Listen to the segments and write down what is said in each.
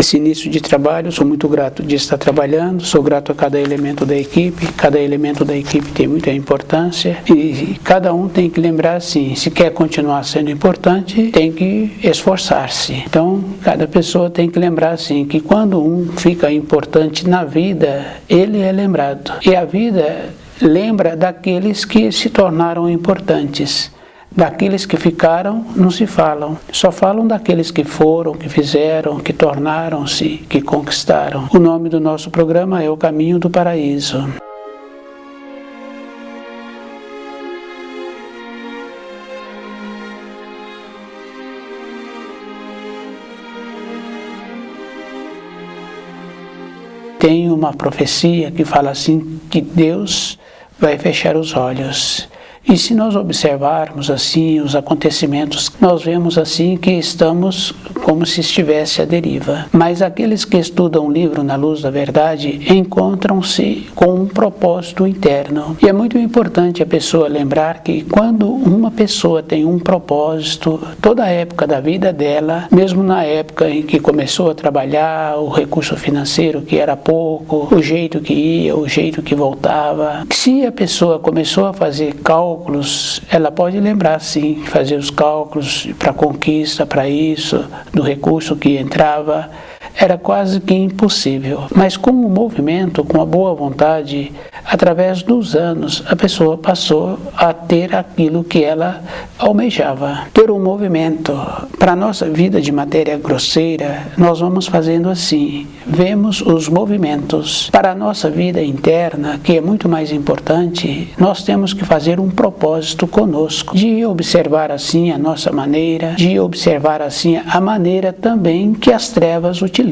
esse início de trabalho. Sou muito grato de estar trabalhando, sou grato a cada elemento da equipe. Cada elemento da equipe tem muita importância e cada um tem que lembrar assim, se quer continuar sendo importante, tem que esforçar-se. Então, cada pessoa tem que lembrar assim, que quando um fica importante na vida, ele é lembrado. E a vida lembra daqueles que se tornaram importantes. Daqueles que ficaram, não se falam. Só falam daqueles que foram, que fizeram, que tornaram-se, que conquistaram. O nome do nosso programa é O Caminho do Paraíso. Tem uma profecia que fala assim, que Deus vai fechar os olhos. E se nós observarmos assim os acontecimentos, nós vemos assim que estamos como se estivesse à deriva. Mas aqueles que estudam o livro Na Luz da Verdade encontram-se com um propósito interno. E é muito importante a pessoa lembrar que quando uma pessoa tem um propósito, toda a época da vida dela, mesmo na época em que começou a trabalhar, o recurso financeiro que era pouco, o jeito que ia, o jeito que voltava, se a pessoa começou a fazer cálculos, ela pode lembrar sim, fazer os cálculos para conquista, para isso, do recurso que entrava, era quase que impossível. Mas com o movimento, com a boa vontade, através dos anos, a pessoa passou a ter aquilo que ela almejava. Ter um movimento. Para a nossa vida de matéria grosseira, nós vamos fazendo assim, vemos os movimentos. Para a nossa vida interna, que é muito mais importante, nós temos que fazer um propósito conosco, de observar assim a nossa maneira, de observar assim a maneira também que as trevas utilizam.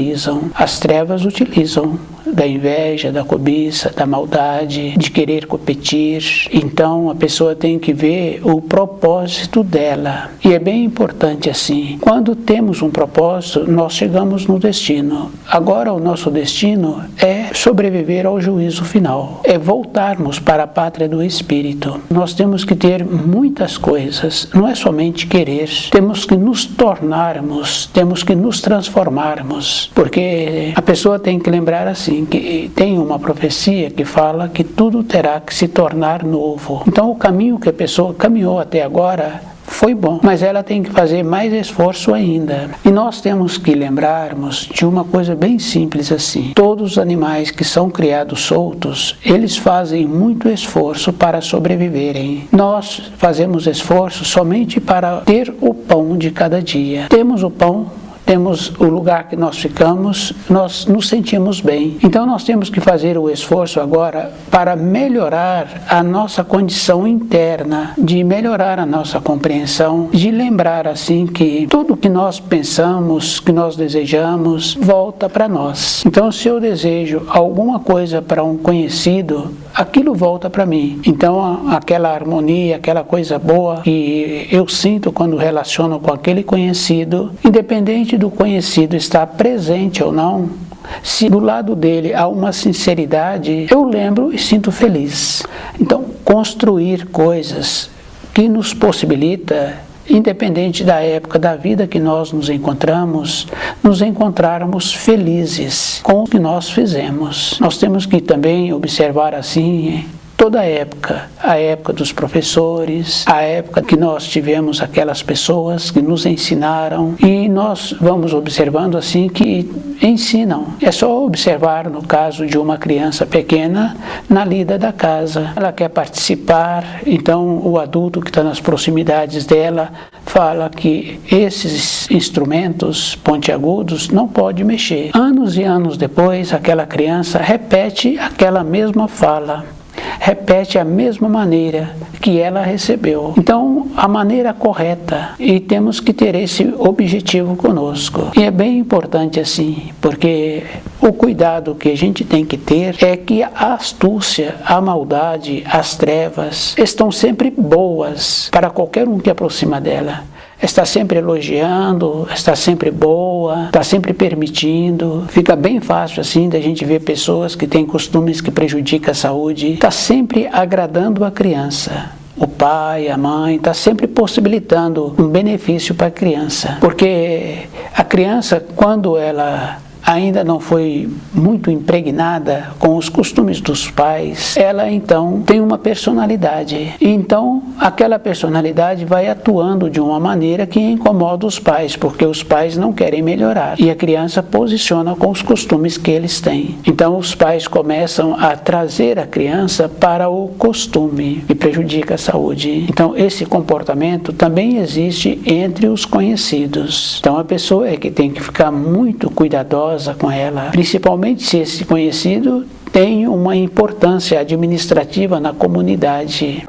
As trevas utilizam da inveja, da cobiça, da maldade, de querer competir. Então a pessoa tem que ver o propósito dela. E é bem importante assim. Quando temos um propósito, nós chegamos no destino. Agora o nosso destino é sobreviver ao juízo final. É voltarmos para a pátria do Espírito. Nós temos que ter muitas coisas. Não é somente querer. Temos que nos tornarmos, temos que nos transformarmos. Porque a pessoa tem que lembrar assim, que tem uma profecia que fala que tudo terá que se tornar novo. Então o caminho que a pessoa caminhou até agora foi bom, mas ela tem que fazer mais esforço ainda. E nós temos que lembrarmos de uma coisa bem simples assim. Todos os animais que são criados soltos, eles fazem muito esforço para sobreviverem. Nós fazemos esforço somente para ter o pão de cada dia. Temos o pão, temos o lugar que nós ficamos, nós nos sentimos bem. Então nós temos que fazer o esforço agora para melhorar a nossa condição interna, de melhorar a nossa compreensão, de lembrar assim que tudo que nós pensamos, que nós desejamos, volta para nós. Então se eu desejo alguma coisa para um conhecido, aquilo volta para mim. Então aquela harmonia, aquela coisa boa que eu sinto quando relaciono com aquele conhecido, independente do conhecido estar presente ou não, se do lado dele há uma sinceridade, eu lembro e sinto feliz. Então, construir coisas que nos possibilita, independente da época da vida que nós nos encontrarmos felizes com o que nós fizemos. Nós temos que também observar assim toda a época dos professores, a época que nós tivemos aquelas pessoas que nos ensinaram, e nós vamos observando assim que ensinam. É só observar no caso de uma criança pequena na lida da casa. Ela quer participar, então o adulto que está nas proximidades dela fala que esses instrumentos pontiagudos não pode mexer. Anos e anos depois, aquela criança repete aquela mesma fala, repete a mesma maneira que ela recebeu. Então, a maneira correta, e temos que ter esse objetivo conosco. E é bem importante assim, porque o cuidado que a gente tem que ter é que a astúcia, a maldade, as trevas estão sempre boas para qualquer um que aproxima dela. Está sempre elogiando, está sempre boa, está sempre permitindo. Fica bem fácil assim da gente ver pessoas que têm costumes que prejudicam a saúde. Está sempre agradando a criança. O pai, a mãe, está sempre possibilitando um benefício para a criança. Porque a criança, quando ela ainda não foi muito impregnada com os costumes dos pais, ela então tem uma personalidade. Então, aquela personalidade vai atuando de uma maneira que incomoda os pais, porque os pais não querem melhorar. E a criança posiciona com os costumes que eles têm. Então, os pais começam a trazer a criança para o costume e prejudica a saúde. Então, esse comportamento também existe entre os conhecidos. Então, a pessoa é que tem que ficar muito cuidadosa com ela, principalmente se esse conhecido tem uma importância administrativa na comunidade.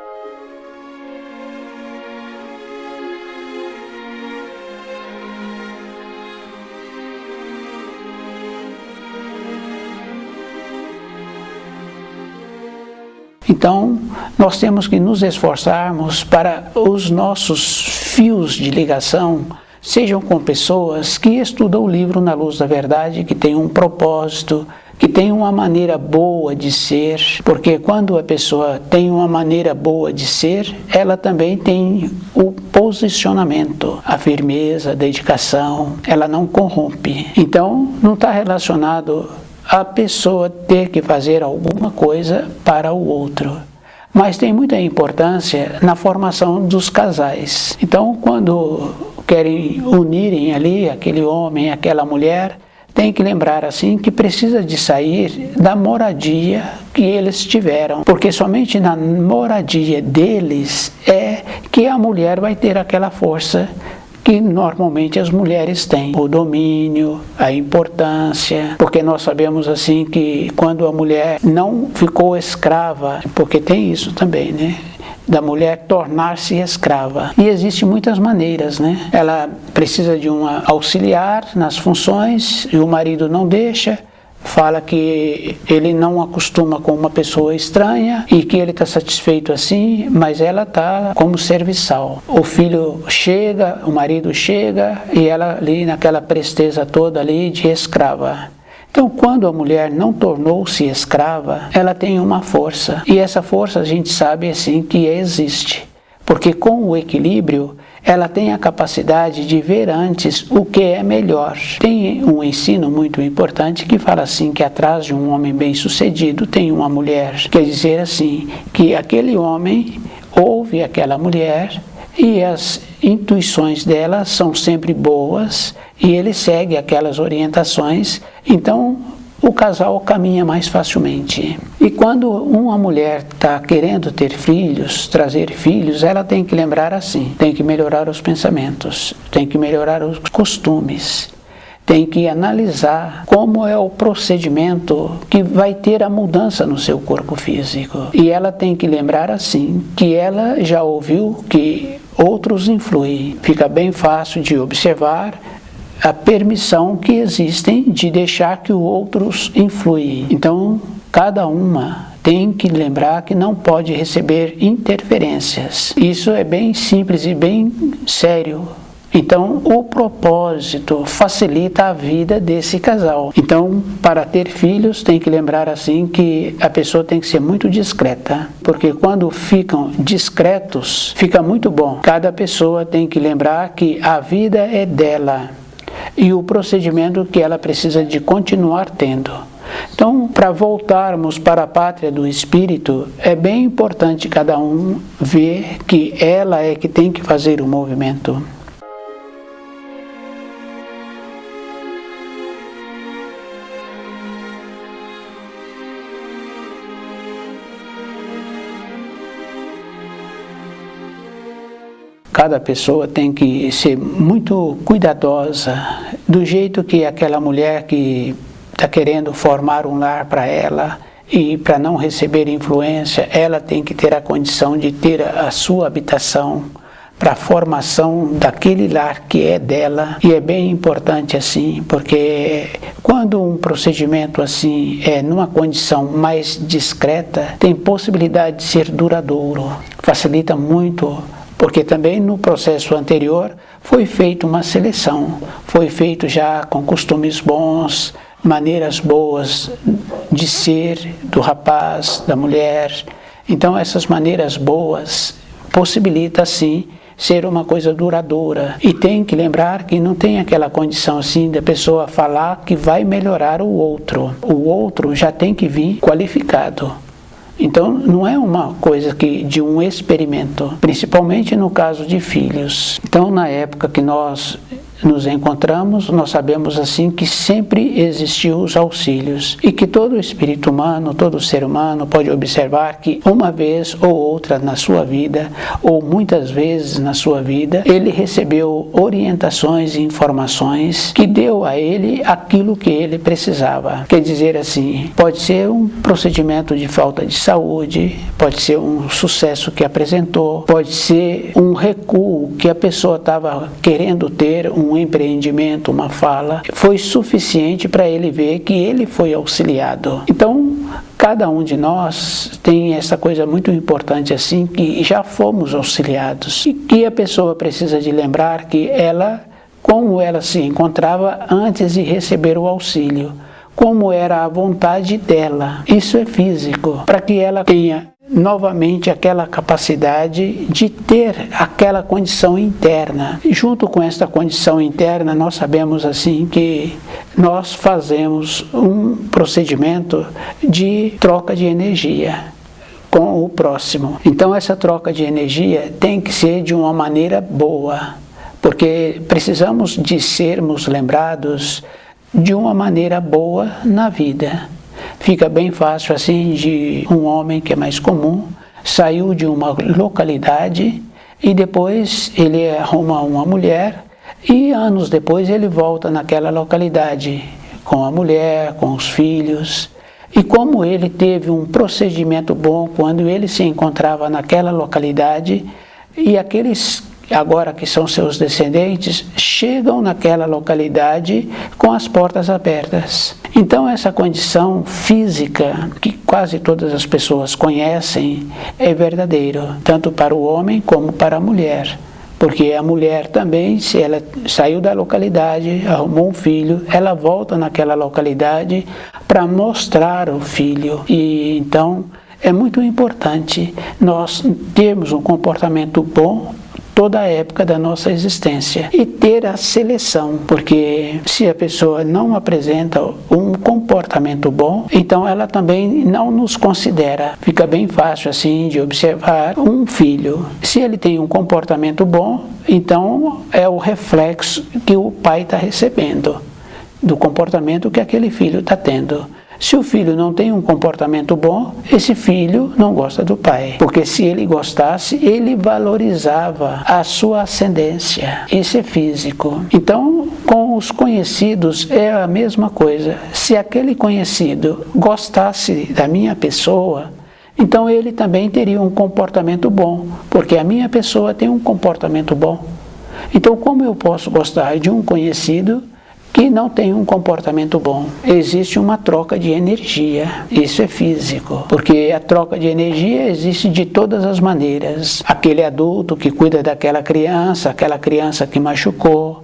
Então, nós temos que nos esforçarmos para os nossos fios de ligação sejam com pessoas que estudam o livro Na Luz da Verdade, que tem um propósito, que tem uma maneira boa de ser, porque quando a pessoa tem uma maneira boa de ser, ela também tem o posicionamento, a firmeza, a dedicação, ela não corrompe. Então, não está relacionado a pessoa ter que fazer alguma coisa para o outro. Mas tem muita importância na formação dos casais. Então, quando querem unirem ali aquele homem, aquela mulher, tem que lembrar assim que precisa de sair da moradia que eles tiveram, porque somente na moradia deles é que a mulher vai ter aquela força que normalmente as mulheres têm, o domínio, a importância, porque nós sabemos assim que quando a mulher não ficou escrava, porque tem isso também, né? Da mulher tornar-se escrava. E existem muitas maneiras, né? Ela precisa de uma auxiliar nas funções e o marido não deixa, fala que ele não acostuma com uma pessoa estranha e que ele está satisfeito assim, mas ela está como serviçal. O filho chega, o marido chega e ela ali naquela presteza toda ali de escrava. Então, quando a mulher não tornou-se escrava, ela tem uma força. E essa força a gente sabe assim que existe. Porque com o equilíbrio, ela tem a capacidade de ver antes o que é melhor. Tem um ensino muito importante que fala assim, que atrás de um homem bem-sucedido tem uma mulher. Quer dizer assim, que aquele homem ouve aquela mulher e as intuições dela são sempre boas e ele segue aquelas orientações, então o casal caminha mais facilmente. E quando uma mulher está querendo ter filhos, trazer filhos, ela tem que lembrar assim, tem que melhorar os pensamentos, tem que melhorar os costumes, tem que analisar como é o procedimento que vai ter a mudança no seu corpo físico. E ela tem que lembrar assim, que ela já ouviu que outros influem. Fica bem fácil de observar a permissão que existem de deixar que outros influem. Então, cada uma tem que lembrar que não pode receber interferências. Isso é bem simples e bem sério. Então, o propósito facilita a vida desse casal. Então, para ter filhos, tem que lembrar assim que a pessoa tem que ser muito discreta, porque quando ficam discretos, fica muito bom. Cada pessoa tem que lembrar que a vida é dela e o procedimento que ela precisa de continuar tendo. Então, para voltarmos para a pátria do espírito, é bem importante cada um ver que ela é que tem que fazer o movimento. Cada pessoa tem que ser muito cuidadosa, do jeito que aquela mulher que está querendo formar um lar para ela e para não receber influência, ela tem que ter a condição de ter a sua habitação para a formação daquele lar que é dela. E é bem importante assim, porque quando um procedimento assim é numa condição mais discreta, tem possibilidade de ser duradouro, facilita muito. Porque também no processo anterior foi feita uma seleção, foi feito já com costumes bons, maneiras boas de ser do rapaz, da mulher. Então essas maneiras boas possibilitam sim ser uma coisa duradoura. E tem que lembrar que não tem aquela condição assim da pessoa falar que vai melhorar o outro. O outro já tem que vir qualificado. Então, não é uma coisa de um experimento, principalmente no caso de filhos. Então, na época que nós nos encontramos, nós sabemos assim que sempre existiu os auxílios e que todo espírito humano, todo ser humano pode observar que uma vez ou outra na sua vida, ou muitas vezes na sua vida, ele recebeu orientações e informações que deu a ele aquilo que ele precisava. Quer dizer assim, pode ser um procedimento de falta de saúde, pode ser um sucesso que apresentou, pode ser um recuo que a pessoa estava querendo ter, um empreendimento, uma fala, foi suficiente para ele ver que ele foi auxiliado. Então, cada um de nós tem essa coisa muito importante assim, que já fomos auxiliados e que a pessoa precisa de lembrar que como ela se encontrava antes de receber o auxílio, como era a vontade dela. Isso é físico, para que ela tenha novamente aquela capacidade de ter aquela condição interna. E junto com esta condição interna, nós sabemos assim que nós fazemos um procedimento de troca de energia com o próximo. Então essa troca de energia tem que ser de uma maneira boa, porque precisamos de sermos lembrados de uma maneira boa na vida. Fica bem fácil assim de um homem que é mais comum, saiu de uma localidade e depois ele arruma uma mulher e anos depois ele volta naquela localidade com a mulher, com os filhos. E como ele teve um procedimento bom quando ele se encontrava naquela localidade e aqueles agora que são seus descendentes, chegam naquela localidade com as portas abertas. Então essa condição física, que quase todas as pessoas conhecem, é verdadeiro, tanto para o homem como para a mulher. Porque a mulher também, se ela saiu da localidade, arrumou um filho, ela volta naquela localidade para mostrar o filho. E então é muito importante nós termos um comportamento bom toda a época da nossa existência e ter a seleção, porque se a pessoa não apresenta um comportamento bom, então ela também não nos considera. Fica bem fácil assim de observar um filho. Se ele tem um comportamento bom, então é o reflexo que o pai está recebendo do comportamento que aquele filho está tendo. Se o filho não tem um comportamento bom, esse filho não gosta do pai. Porque se ele gostasse, ele valorizava a sua ascendência. Isso é físico. Então, com os conhecidos é a mesma coisa. Se aquele conhecido gostasse da minha pessoa, então ele também teria um comportamento bom. Porque a minha pessoa tem um comportamento bom. Então, como eu posso gostar de um conhecido que não tem um comportamento bom? Existe uma troca de energia, isso é físico, porque a troca de energia existe de todas as maneiras. Aquele adulto que cuida daquela criança, aquela criança que machucou,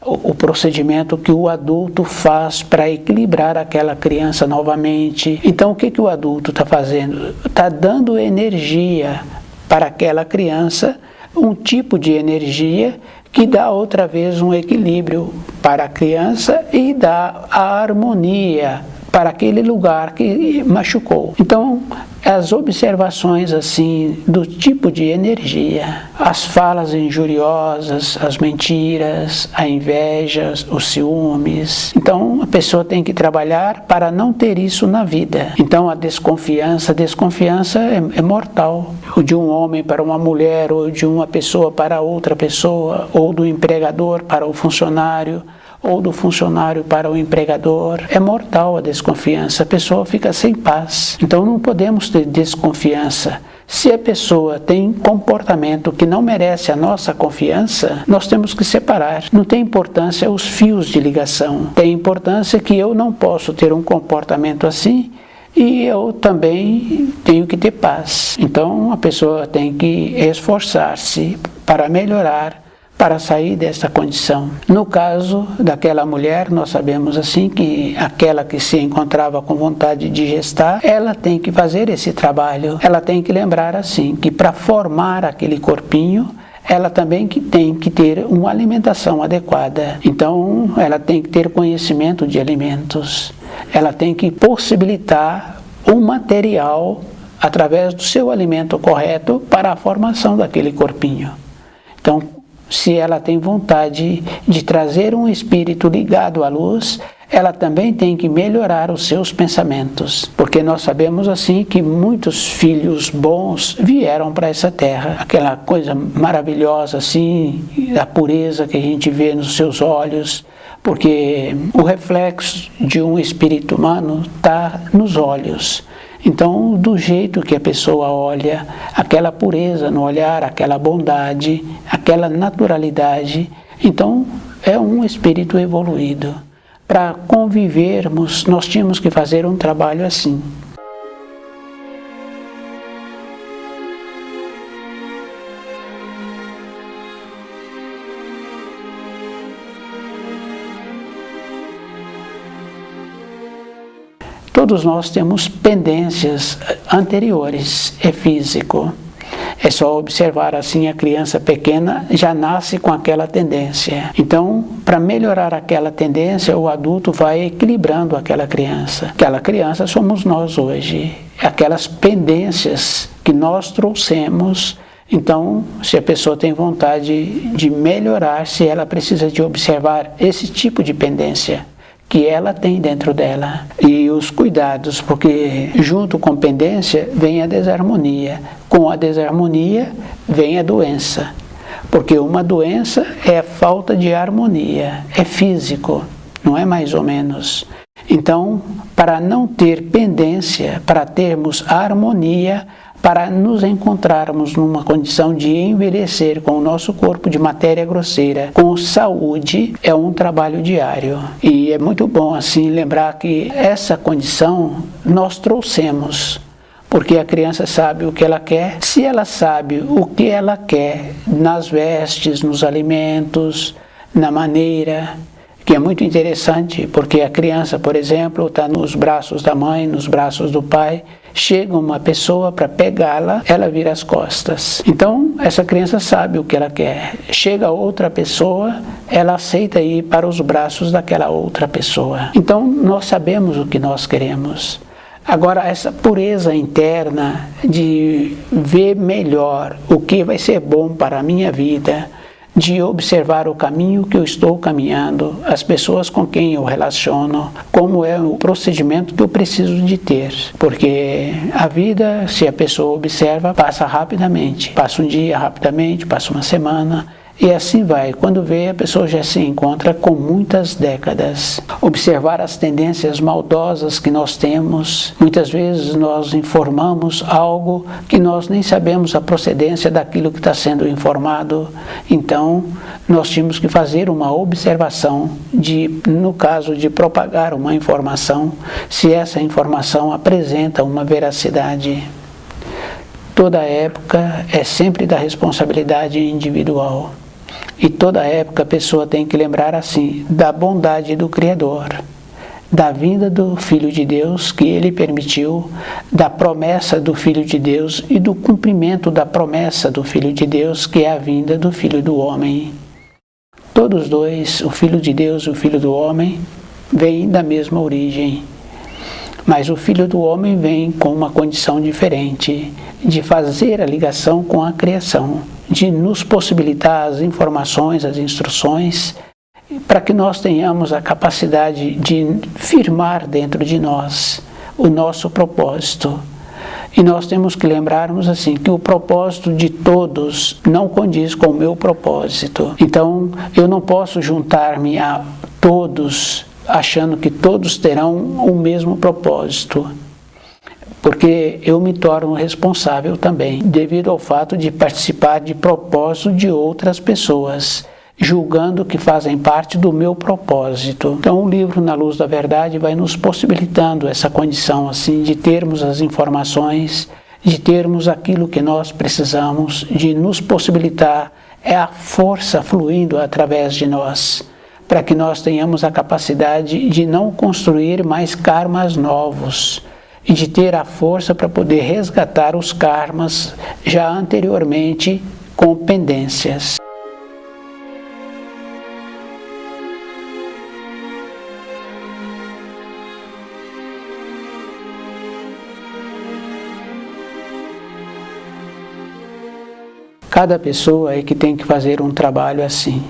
o procedimento que o adulto faz para equilibrar aquela criança novamente. Então o que o adulto está fazendo? Está dando energia para aquela criança, um tipo de energia que dá outra vez um equilíbrio para a criança e dá a harmonia para aquele lugar que machucou. Então, as observações assim do tipo de energia, as falas injuriosas, as mentiras, a inveja, os ciúmes. Então, a pessoa tem que trabalhar para não ter isso na vida. Então, a desconfiança é mortal. Ou de um homem para uma mulher, ou de uma pessoa para outra pessoa, ou do empregador para o funcionário, ou do funcionário para o empregador. É mortal a desconfiança, a pessoa fica sem paz. Então não podemos ter desconfiança. Se a pessoa tem comportamento que não merece a nossa confiança, nós temos que separar. Não tem importância os fios de ligação. Tem importância que eu não posso ter um comportamento assim e eu também tenho que ter paz. Então a pessoa tem que esforçar-se para melhorar, para sair dessa condição. No caso daquela mulher, nós sabemos assim que aquela que se encontrava com vontade de gestar, ela tem que fazer esse trabalho. Ela tem que lembrar assim que para formar aquele corpinho, ela também tem que ter uma alimentação adequada. Então, ela tem que ter conhecimento de alimentos. Ela tem que possibilitar um material através do seu alimento correto para a formação daquele corpinho. Então, se ela tem vontade de trazer um espírito ligado à luz, ela também tem que melhorar os seus pensamentos, porque nós sabemos assim que muitos filhos bons vieram para essa terra, aquela coisa maravilhosa assim, a pureza que a gente vê nos seus olhos, porque o reflexo de um espírito humano está nos olhos. Então, do jeito que a pessoa olha, aquela pureza no olhar, aquela bondade, aquela naturalidade, então é um espírito evoluído. Para convivermos, nós tínhamos que fazer um trabalho assim. Todos nós temos pendências anteriores, é físico. É só observar assim, a criança pequena já nasce com aquela tendência. Então, para melhorar aquela tendência, o adulto vai equilibrando aquela criança. Aquela criança somos nós hoje. Aquelas pendências que nós trouxemos. Então, se a pessoa tem vontade de melhorar, se ela precisa de observar esse tipo de pendência que ela tem dentro dela. E os cuidados, porque junto com pendência vem a desarmonia. Com a desarmonia vem a doença. Porque uma doença é a falta de harmonia, é físico, não é mais ou menos. Então, para não ter pendência, para termos harmonia, para nos encontrarmos numa condição de envelhecer com o nosso corpo de matéria grosseira, com saúde, é um trabalho diário. E é muito bom assim lembrar que essa condição nós trouxemos, porque a criança sabe o que ela quer. Se ela sabe o que ela quer nas vestes, nos alimentos, na maneira, que é muito interessante, porque a criança, por exemplo, está nos braços da mãe, nos braços do pai, chega uma pessoa para pegá-la, ela vira as costas. Então, essa criança sabe o que ela quer. Chega outra pessoa, ela aceita ir para os braços daquela outra pessoa. Então, nós sabemos o que nós queremos. Agora, essa pureza interna de ver melhor o que vai ser bom para a minha vida, de observar o caminho que eu estou caminhando, as pessoas com quem eu relaciono, como é o procedimento que eu preciso de ter. Porque a vida, se a pessoa observa, passa rapidamente. Passa um dia rapidamente, passa uma semana, e assim vai. Quando vê, a pessoa já se encontra com muitas décadas. Observar as tendências maldosas que nós temos. Muitas vezes nós informamos algo que nós nem sabemos a procedência daquilo que está sendo informado. Então, nós tínhamos que fazer uma observação no caso de propagar uma informação, se essa informação apresenta uma veracidade. Toda época é sempre da responsabilidade individual. E toda época a pessoa tem que lembrar assim, da bondade do Criador, da vinda do Filho de Deus que Ele permitiu, da promessa do Filho de Deus e do cumprimento da promessa do Filho de Deus, que é a vinda do Filho do Homem. Todos dois, o Filho de Deus e o Filho do Homem, vêm da mesma origem. Mas o Filho do Homem vem com uma condição diferente, de fazer a ligação com a criação, de nos possibilitar as informações, as instruções, para que nós tenhamos a capacidade de firmar dentro de nós o nosso propósito. E nós temos que lembrarmos assim, que o propósito de todos não condiz com o meu propósito. Então, eu não posso juntar-me a todos achando que todos terão o mesmo propósito, porque eu me torno responsável também, devido ao fato de participar de propósito de outras pessoas, julgando que fazem parte do meu propósito. Então o livro Na Luz da Verdade vai nos possibilitando essa condição assim, de termos as informações, de termos aquilo que nós precisamos, de nos possibilitar a força fluindo através de nós, para que nós tenhamos a capacidade de não construir mais karmas novos e de ter a força para poder resgatar os karmas já anteriormente com pendências. Cada pessoa é que tem que fazer um trabalho assim.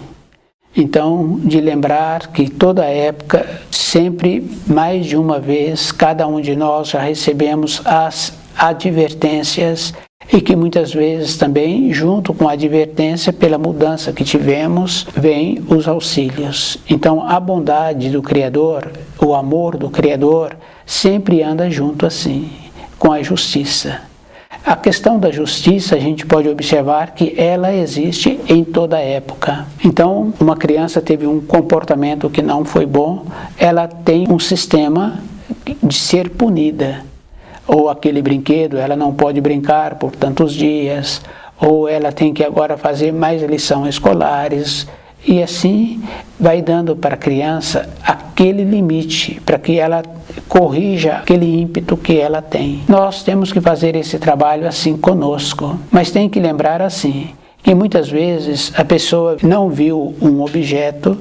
Então, de lembrar que toda época, sempre, mais de uma vez, cada um de nós já recebemos as advertências e que muitas vezes também, junto com a advertência, pela mudança que tivemos, vem os auxílios. Então, a bondade do Criador, o amor do Criador, sempre anda junto assim, com a justiça. A questão da justiça, a gente pode observar que ela existe em toda época. Então, uma criança teve um comportamento que não foi bom, ela tem um sistema de ser punida. Ou aquele brinquedo, ela não pode brincar por tantos dias, ou ela tem que agora fazer mais lições escolares. E assim vai dando para a criança aquele limite, para que ela corrija aquele ímpeto que ela tem. Nós temos que fazer esse trabalho assim conosco, mas tem que lembrar assim, que muitas vezes a pessoa não viu um objeto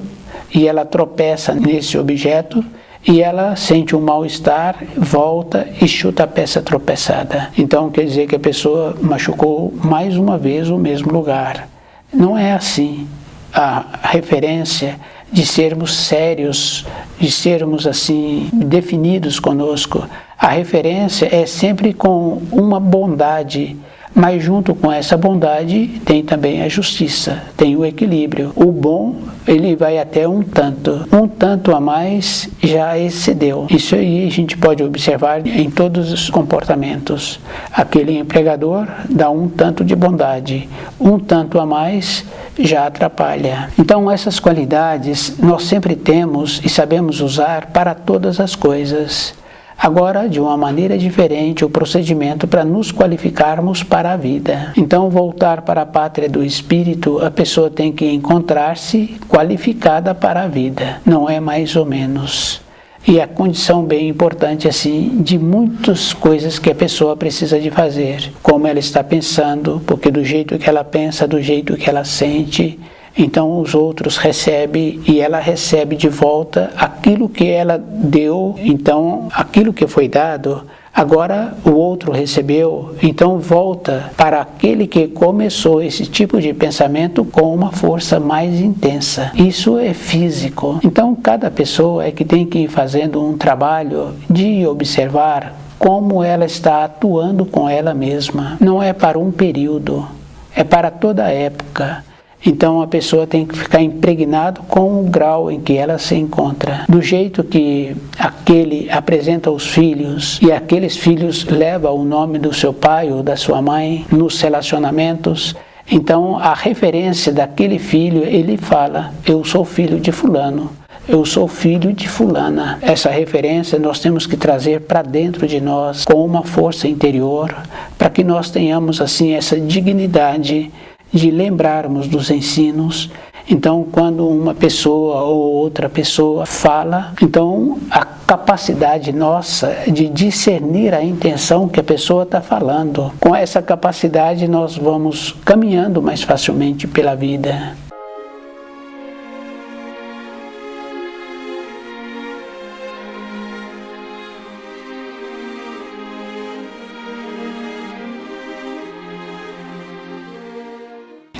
e ela tropeça nesse objeto e ela sente um mal-estar, volta e chuta a peça tropeçada. Então quer dizer que a pessoa machucou mais uma vez o mesmo lugar. Não é assim. A referência de sermos sérios, de sermos assim definidos conosco, a referência é sempre com uma bondade, mas junto com essa bondade tem também a justiça, tem o equilíbrio. O bom, ele vai até um tanto a mais já excedeu. Isso aí a gente pode observar em todos os comportamentos. Aquele empregador dá um tanto de bondade, um tanto a mais já atrapalha. Então essas qualidades nós sempre temos e sabemos usar para todas as coisas. Agora, de uma maneira diferente, o procedimento para nos qualificarmos para a vida. Então, voltar para a pátria do Espírito, a pessoa tem que encontrar-se qualificada para a vida, não é mais ou menos. E a condição bem importante, assim, de muitas coisas que a pessoa precisa de fazer. Como ela está pensando, porque do jeito que ela pensa, do jeito que ela sente, então os outros recebem e ela recebe de volta aquilo que ela deu. Então aquilo que foi dado, agora o outro recebeu, então volta para aquele que começou esse tipo de pensamento com uma força mais intensa. Isso é físico. Então cada pessoa é que tem que ir fazendo um trabalho de observar como ela está atuando com ela mesma. Não é para um período, é para toda a época. Então a pessoa tem que ficar impregnado com o grau em que ela se encontra. Do jeito que aquele apresenta os filhos e aqueles filhos levam o nome do seu pai ou da sua mãe nos relacionamentos, então a referência daquele filho, ele fala: eu sou filho de fulano, eu sou filho de fulana. Essa referência nós temos que trazer para dentro de nós com uma força interior, para que nós tenhamos assim essa dignidade de lembrarmos dos ensinos. Então, quando uma pessoa ou outra pessoa fala, então a capacidade nossa de discernir a intenção que a pessoa está falando, com essa capacidade nós vamos caminhando mais facilmente pela vida.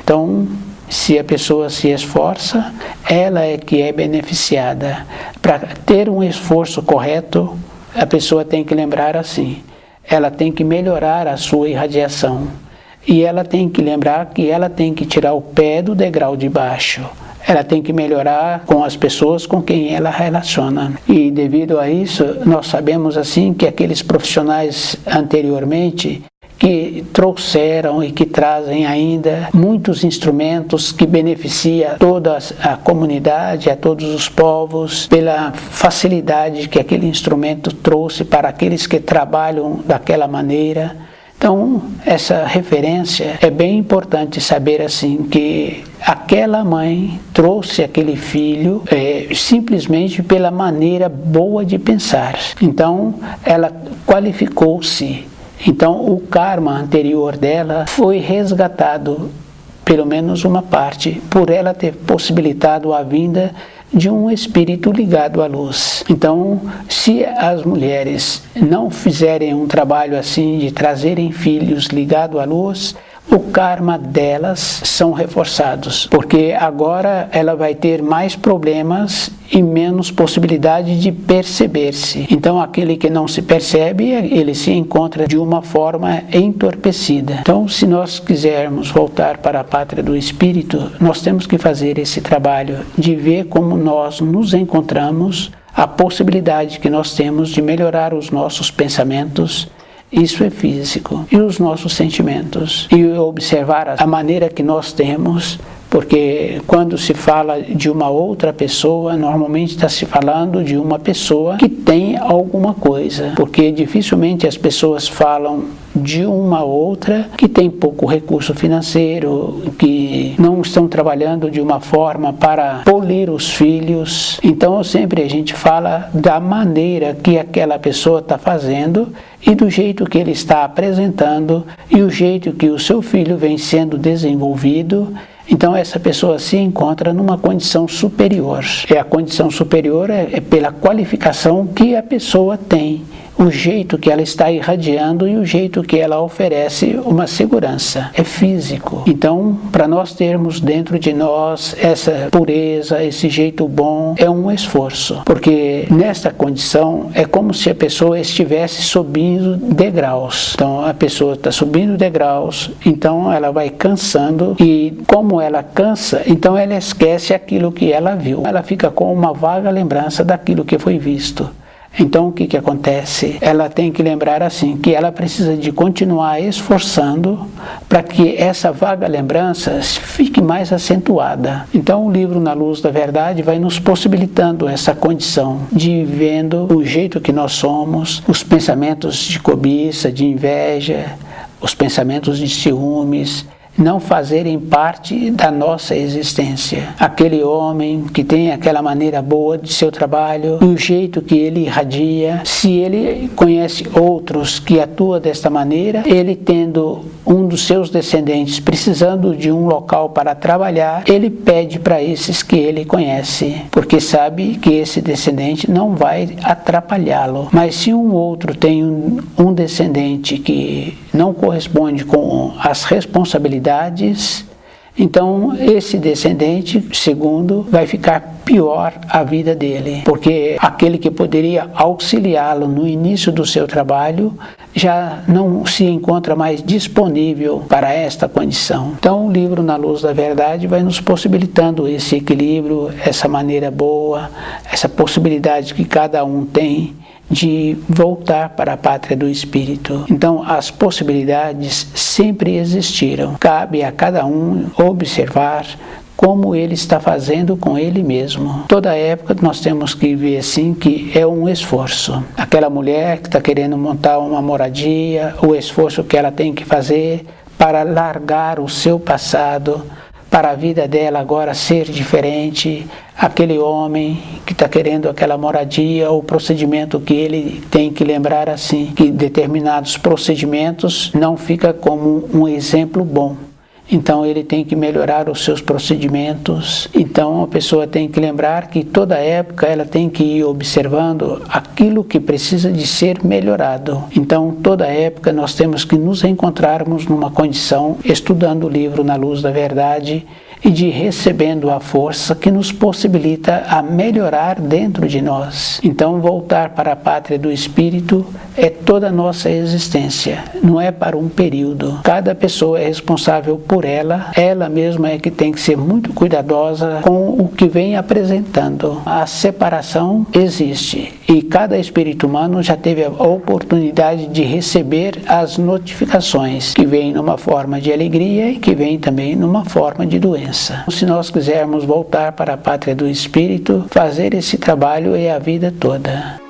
Então, se a pessoa se esforça, ela é que é beneficiada. Para ter um esforço correto, a pessoa tem que lembrar assim: ela tem que melhorar a sua irradiação. E ela tem que lembrar que ela tem que tirar o pé do degrau de baixo. Ela tem que melhorar com as pessoas com quem ela relaciona. E devido a isso, nós sabemos assim que aqueles profissionais anteriormente que trouxeram e que trazem ainda muitos instrumentos que beneficiam toda a comunidade, a todos os povos, pela facilidade que aquele instrumento trouxe para aqueles que trabalham daquela maneira. Então, essa referência é bem importante saber assim que aquela mãe trouxe aquele filho simplesmente pela maneira boa de pensar. Então, ela qualificou-se. Então, o karma anterior dela foi resgatado pelo menos uma parte, por ela ter possibilitado a vinda de um espírito ligado à luz. Então, se as mulheres não fizerem um trabalho assim de trazerem filhos ligados à luz, o karma delas são reforçados, porque agora ela vai ter mais problemas e menos possibilidade de perceber-se. Então, aquele que não se percebe, ele se encontra de uma forma entorpecida. Então, se nós quisermos voltar para a pátria do espírito, nós temos que fazer esse trabalho de ver como nós nos encontramos, a possibilidade que nós temos de melhorar os nossos pensamentos. Isso é físico. E os nossos sentimentos. E observar a maneira que nós temos, porque quando se fala de uma outra pessoa, normalmente está se falando de uma pessoa que tem alguma coisa. Porque dificilmente as pessoas falam de uma outra que tem pouco recurso financeiro, que não estão trabalhando de uma forma para polir os filhos. Então sempre a gente fala da maneira que aquela pessoa está fazendo e do jeito que ele está apresentando e o jeito que o seu filho vem sendo desenvolvido. Então essa pessoa se encontra numa condição superior. E a condição superior é pela qualificação que a pessoa tem, o jeito que ela está irradiando e o jeito que ela oferece uma segurança. É físico. Então, para nós termos dentro de nós essa pureza, esse jeito bom, é um esforço. Porque nesta condição é como se a pessoa estivesse subindo degraus. Então, a pessoa está subindo degraus, então ela vai cansando e como ela cansa, então ela esquece aquilo que ela viu. Ela fica com uma vaga lembrança daquilo que foi visto. Então o que acontece? Ela tem que lembrar assim, que ela precisa de continuar esforçando para que essa vaga lembrança fique mais acentuada. Então o livro Na Luz da Verdade vai nos possibilitando essa condição de ir vendo o jeito que nós somos, os pensamentos de cobiça, de inveja, os pensamentos de ciúmes, não fazerem parte da nossa existência. Aquele homem que tem aquela maneira boa de seu trabalho, o jeito que ele irradia, se ele conhece outros que atuam desta maneira, ele tendo um dos seus descendentes precisando de um local para trabalhar, ele pede para esses que ele conhece, porque sabe que esse descendente não vai atrapalhá-lo. Mas se um outro tem um descendente que não corresponde com as responsabilidades, então esse descendente, segundo, vai ficar pior a vida dele, porque aquele que poderia auxiliá-lo no início do seu trabalho já não se encontra mais disponível para esta condição. Então o livro Na Luz da Verdade vai nos possibilitando esse equilíbrio, essa maneira boa, essa possibilidade que cada um tem de voltar para a pátria do espírito. Então as possibilidades sempre existiram. Cabe a cada um observar como ele está fazendo com ele mesmo. Toda época nós temos que ver assim que é um esforço. Aquela mulher que está querendo montar uma moradia, o esforço que ela tem que fazer para largar o seu passado, para a vida dela agora ser diferente. Aquele homem que está querendo aquela moradia, o procedimento que ele tem que lembrar assim, que determinados procedimentos não fica como um exemplo bom. Então ele tem que melhorar os seus procedimentos. Então a pessoa tem que lembrar que toda época ela tem que ir observando aquilo que precisa de ser melhorado. Então toda época nós temos que nos encontrarmos numa condição, estudando o livro Na Luz da Verdade, e de recebendo a força que nos possibilita a melhorar dentro de nós. Então voltar para a pátria do espírito é toda a nossa existência, não é para um período. Cada pessoa é responsável por ela mesma é que tem que ser muito cuidadosa com o que vem apresentando. A separação existe e cada espírito humano já teve a oportunidade de receber as notificações que vêm numa forma de alegria e que vêm também numa forma de doença. Se nós quisermos voltar para a pátria do espírito, fazer esse trabalho é a vida toda.